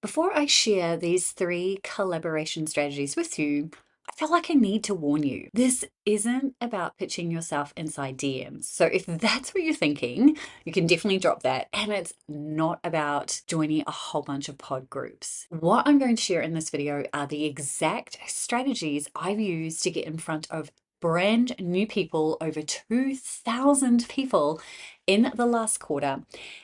Before I share these three collaboration strategies with you, I feel like I need to warn you. This isn't about pitching yourself inside DMs. So if that's what you're thinking, you can definitely drop that. And it's not about joining a whole bunch of pod groups. What I'm going to share in this video are the exact strategies I've used to get in front of brand new people, over 2,000 people in the last quarter.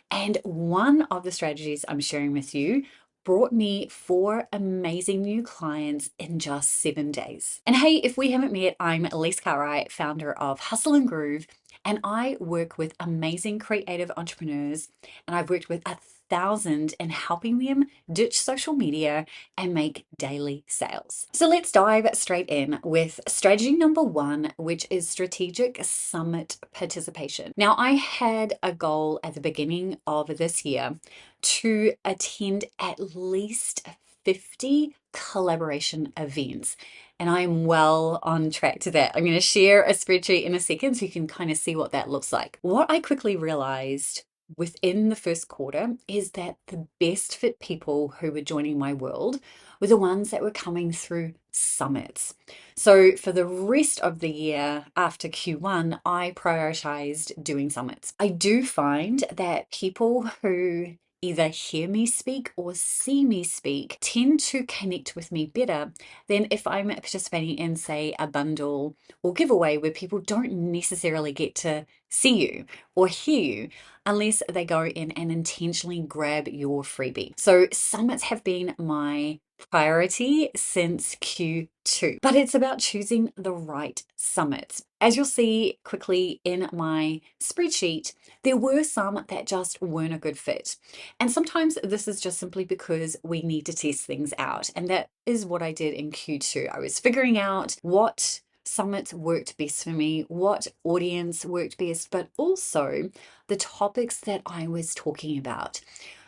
And one of the strategies I'm sharing with you brought me four amazing new clients in just 7 days. And hey, if we haven't met, I'm Lise Cartwright, founder of Hustle and Groove, and I work with amazing creative entrepreneurs, and I've worked with 1,000 in helping them ditch social media and make daily sales. So let's dive straight in with strategy number one, which is strategic summit participation. Now, I had a goal at the beginning of this year to attend at least 50 collaboration events. And I'm well on track to that. I'm going to share a spreadsheet in a second so you can kind of see what that looks like. What I quickly realized within the first quarter is that the best fit people who were joining my world were the ones that were coming through summits. So for the rest of the year after Q1, I prioritized doing summits. I do find that people who either hear me speak or see me speak tend to connect with me better than if I'm participating in, say, a bundle or giveaway where people don't necessarily get to see you or hear you unless they go in and intentionally grab your freebie. So summits have been my priority since Q2, but it's about choosing the right summits. As you'll see quickly in my spreadsheet, there were some that just weren't a good fit. And sometimes this is just simply because we need to test things out. And that is what I did in Q2. I was figuring out what summits worked best for me, what audience worked best, but also the topics that I was talking about.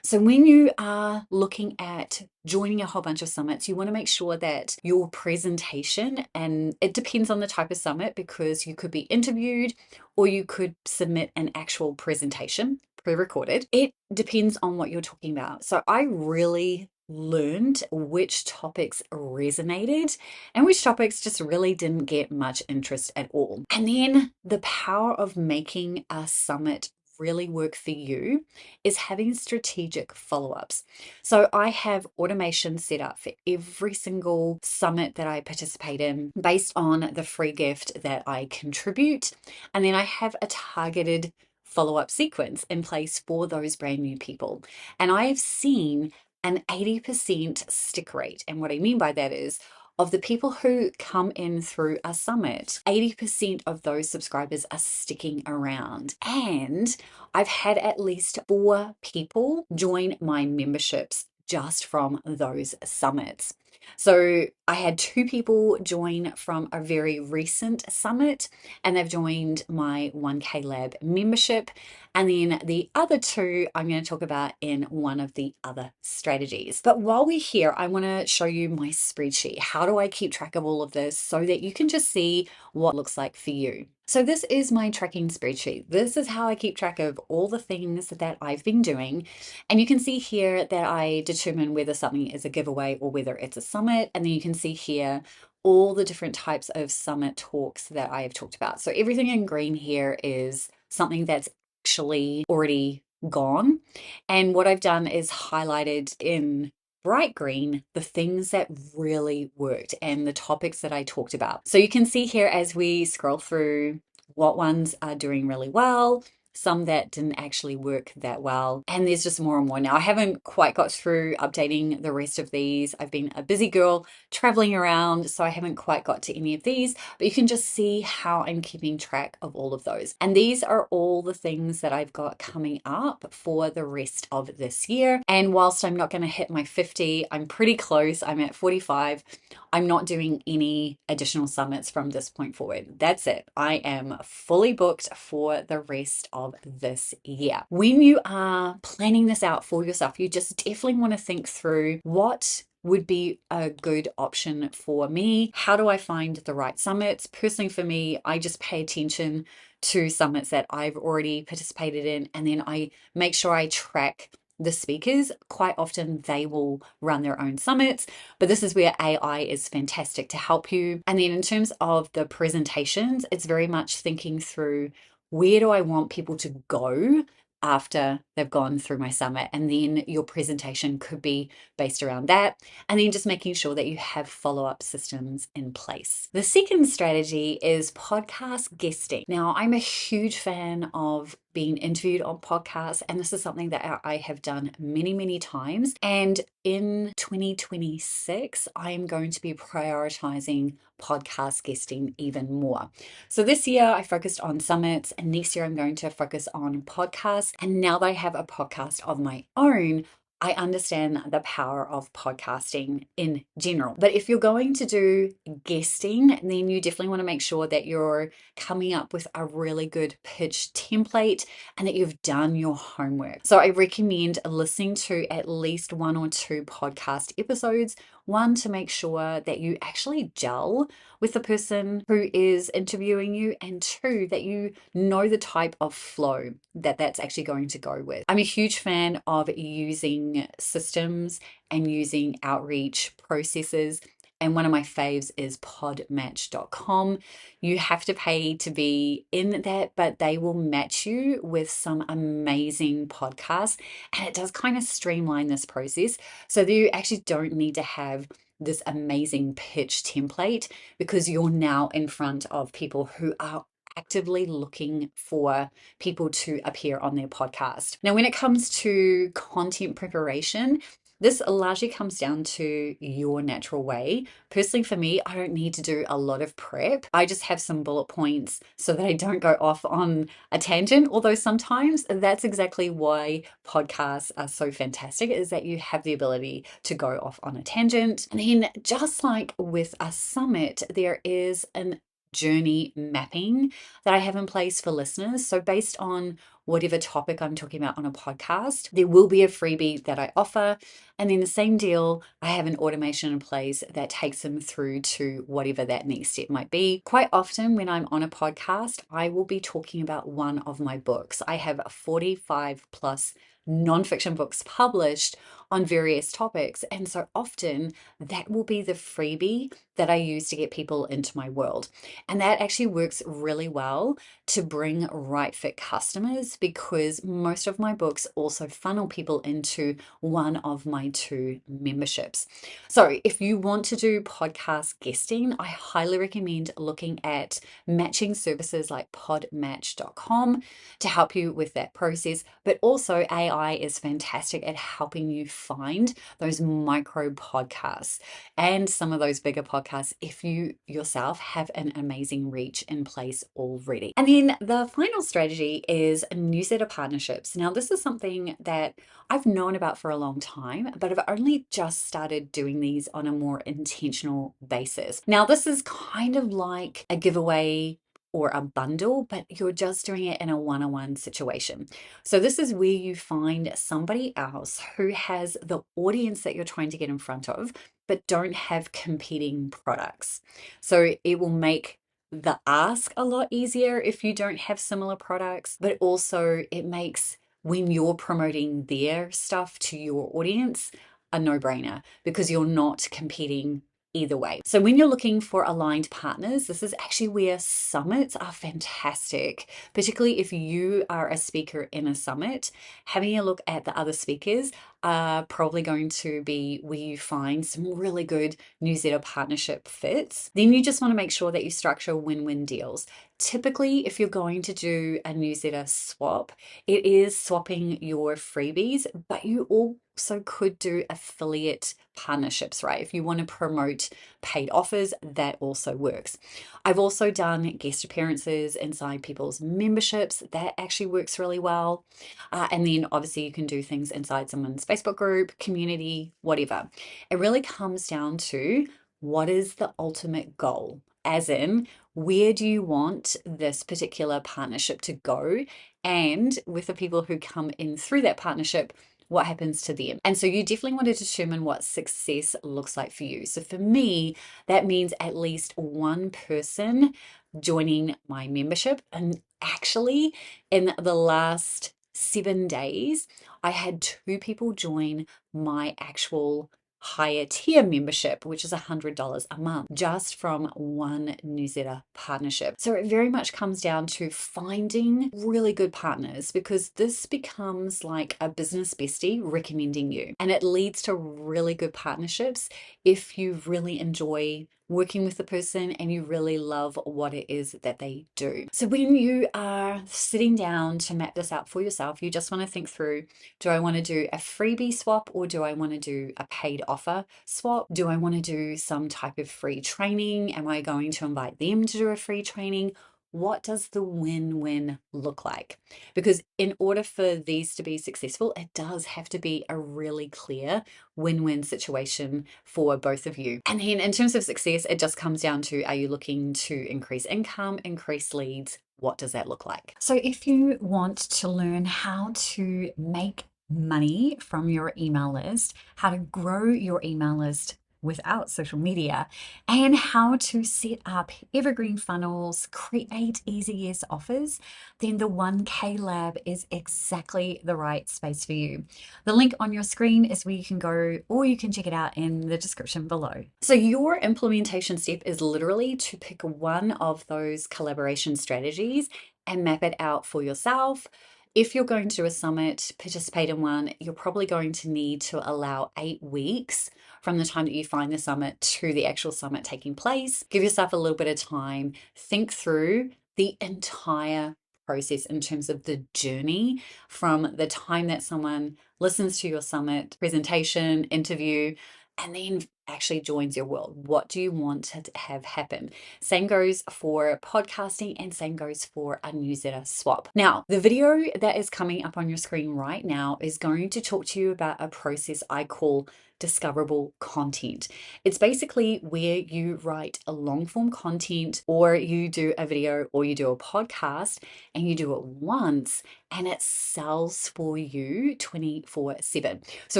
So when you are looking at joining a whole bunch of summits, you want to make sure that your presentation, and it depends on the type of summit because you could be interviewed or you could submit an actual presentation pre-recorded. It depends on what you're talking about. So I really learned which topics resonated and which topics just really didn't get much interest at all. And then the power of making a summit really work for you is having strategic follow-ups. So I have automation set up for every single summit that I participate in based on the free gift that I contribute. And then I have a targeted follow-up sequence in place for those brand new people. And I have seen an 80% stick rate. And what I mean by that is, of the people who come in through a summit, 80% of those subscribers are sticking around. And I've had at least 4 people join my memberships just from those summits. So I had 2 people join from a very recent summit, and they've joined my 1K Lab membership. And then the other 2 I'm going to talk about in one of the other strategies. But while we're here, I want to show you my spreadsheet. How do I keep track of all of this so that you can just see what it looks like for you? So this is my tracking spreadsheet. This is how I keep track of all the things that I've been doing. And you can see here that I determine whether something is a giveaway or whether it's a summit. And then you can see here all the different types of summit talks that I have talked about. So everything in green here is something that's actually already gone. And what I've done is highlighted in bright green the things that really worked and the topics that I talked about. So you can see here as we scroll through what ones are doing really well, some that didn't actually work that well. And there's just more and more now. I haven't quite got through updating the rest of these. I've been a busy girl traveling around, so I haven't quite got to any of these, but you can just see how I'm keeping track of all of those. And these are all the things that I've got coming up for the rest of this year. And whilst I'm not going to hit my 50, I'm pretty close. I'm at 45. I'm not doing any additional summits from this point forward. That's it. I am fully booked for the rest of this year. When you are planning this out for yourself, you just definitely want to think through what would be a good option for me. How do I find the right summits? Personally, for me, I just pay attention to summits that I've already participated in, and then I make sure I track the speakers, quite often they will run their own summits, but this is where AI is fantastic to help you. And then in terms of the presentations, it's very much thinking through, where do I want people to go after they've gone through my summit? And then your presentation could be based around that. And then just making sure that you have follow-up systems in place. The second strategy is podcast guesting. Now, I'm a huge fan of being interviewed on podcasts, and this is something that I have done many, many times. And in 2026, I am going to be prioritizing podcast guesting even more. So this year I focused on summits, and next year I'm going to focus on podcasts. And now that I have a podcast of my own, I understand the power of podcasting in general. But if you're going to do guesting, then you definitely want to make sure that you're coming up with a really good pitch template and that you've done your homework. So I recommend listening to at least 1 or 2 podcast episodes. One, to make sure that you actually gel with the person who is interviewing you, and 2, that you know the type of flow that that's actually going to go with. I'm a huge fan of using systems and using outreach processes. And one of my faves is podmatch.com. You have to pay to be in that, but they will match you with some amazing podcasts. And it does kind of streamline this process so that you actually don't need to have this amazing pitch template, because you're now in front of people who are actively looking for people to appear on their podcast. Now, when it comes to content preparation, this largely comes down to your natural way. Personally, for me, I don't need to do a lot of prep. I just have some bullet points so that I don't go off on a tangent. Although sometimes that's exactly why podcasts are so fantastic, is that you have the ability to go off on a tangent. And then just like with a summit, there is an journey mapping that I have in place for listeners. So based on whatever topic I'm talking about on a podcast, there will be a freebie that I offer. And then the same deal, I have an automation in place that takes them through to whatever that next step might be. Quite often when I'm on a podcast, I will be talking about one of my books. I have 45 plus nonfiction books published on various topics. And so often that will be the freebie that I use to get people into my world. And that actually works really well to bring right fit customers, because most of my books also funnel people into one of my 2 memberships. So if you want to do podcast guesting, I highly recommend looking at matching services like podmatch.com to help you with that process. But also AI is fantastic at helping you find those micro podcasts and some of those bigger podcasts if you yourself have an amazing reach in place already. And then the final strategy is newsletter partnerships. Now, this is something that I've known about for a long time, but I've only just started doing these on a more intentional basis. Now, this is kind of like a giveaway or a bundle, but you're just doing it in a one-on-one situation. So this is where you find somebody else who has the audience that you're trying to get in front of, but don't have competing products. So it will make the ask a lot easier if you don't have similar products, but also it makes when you're promoting their stuff to your audience a no-brainer, because you're not competing either way. So when you're looking for aligned partners, this is actually where summits are fantastic, particularly if you are a speaker in a summit. Having a look at the other speakers are probably going to be where you find some really good newsletter partnership fits. Then you just want to make sure that you structure win-win deals. Typically, if you're going to do a newsletter swap, it is swapping your freebies, but you also could do affiliate partnerships, right? If you want to promote paid offers, that also works. I've also done guest appearances inside people's memberships. That actually works really well. And then obviously you can do things inside someone's Facebook group, community, whatever. It really comes down to, what is the ultimate goal? As in, where do you want this particular partnership to go? And with the people who come in through that partnership, what happens to them? And so you definitely want to determine what success looks like for you. So for me, that means at least one person joining my membership. And actually, in the last 7 days, I had 2 people join my actual higher tier membership, which is $100 a month, just from one newsletter partnership. So it very much comes down to finding really good partners, because this becomes like a business bestie recommending you. And it leads to really good partnerships if you really enjoy working with the person and you really love what it is that they do. So when you are sitting down to map this out for yourself, you just want to think through, do I want to do a freebie swap, or do I want to do a paid offer swap? Do I want to do some type of free training? Am I going to invite them to do a free training? What does the win-win look like? Because in order for these to be successful, it does have to be a really clear win-win situation for both of you. And then in terms of success, it just comes down to, are you looking to increase income, increase leads? What does that look like? So if you want to learn how to make money from your email list, how to grow your email list without social media, and how to set up evergreen funnels, create easy yes offers, then the 1K Lab is exactly the right space for you. The link on your screen is where you can go, or you can check it out in the description below. So your implementation step is literally to pick one of those collaboration strategies and map it out for yourself. If you're going to do a summit, participate in one, you're probably going to need to allow 8 weeks from the time that you find the summit to the actual summit taking place. Give yourself a little bit of time, think through the entire process in terms of the journey from the time that someone listens to your summit presentation, interview, and then actually joins your world. What do you want to have happen? Same goes for podcasting, and same goes for a newsletter swap. Now, the video that is coming up on your screen right now is going to talk to you about a process I call discoverable content. It's basically where you write a long form content, or you do a video, or you do a podcast, and you do it once and it sells for you 24/7. So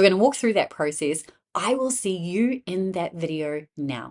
we're going to walk through that process. I will see you in that video now.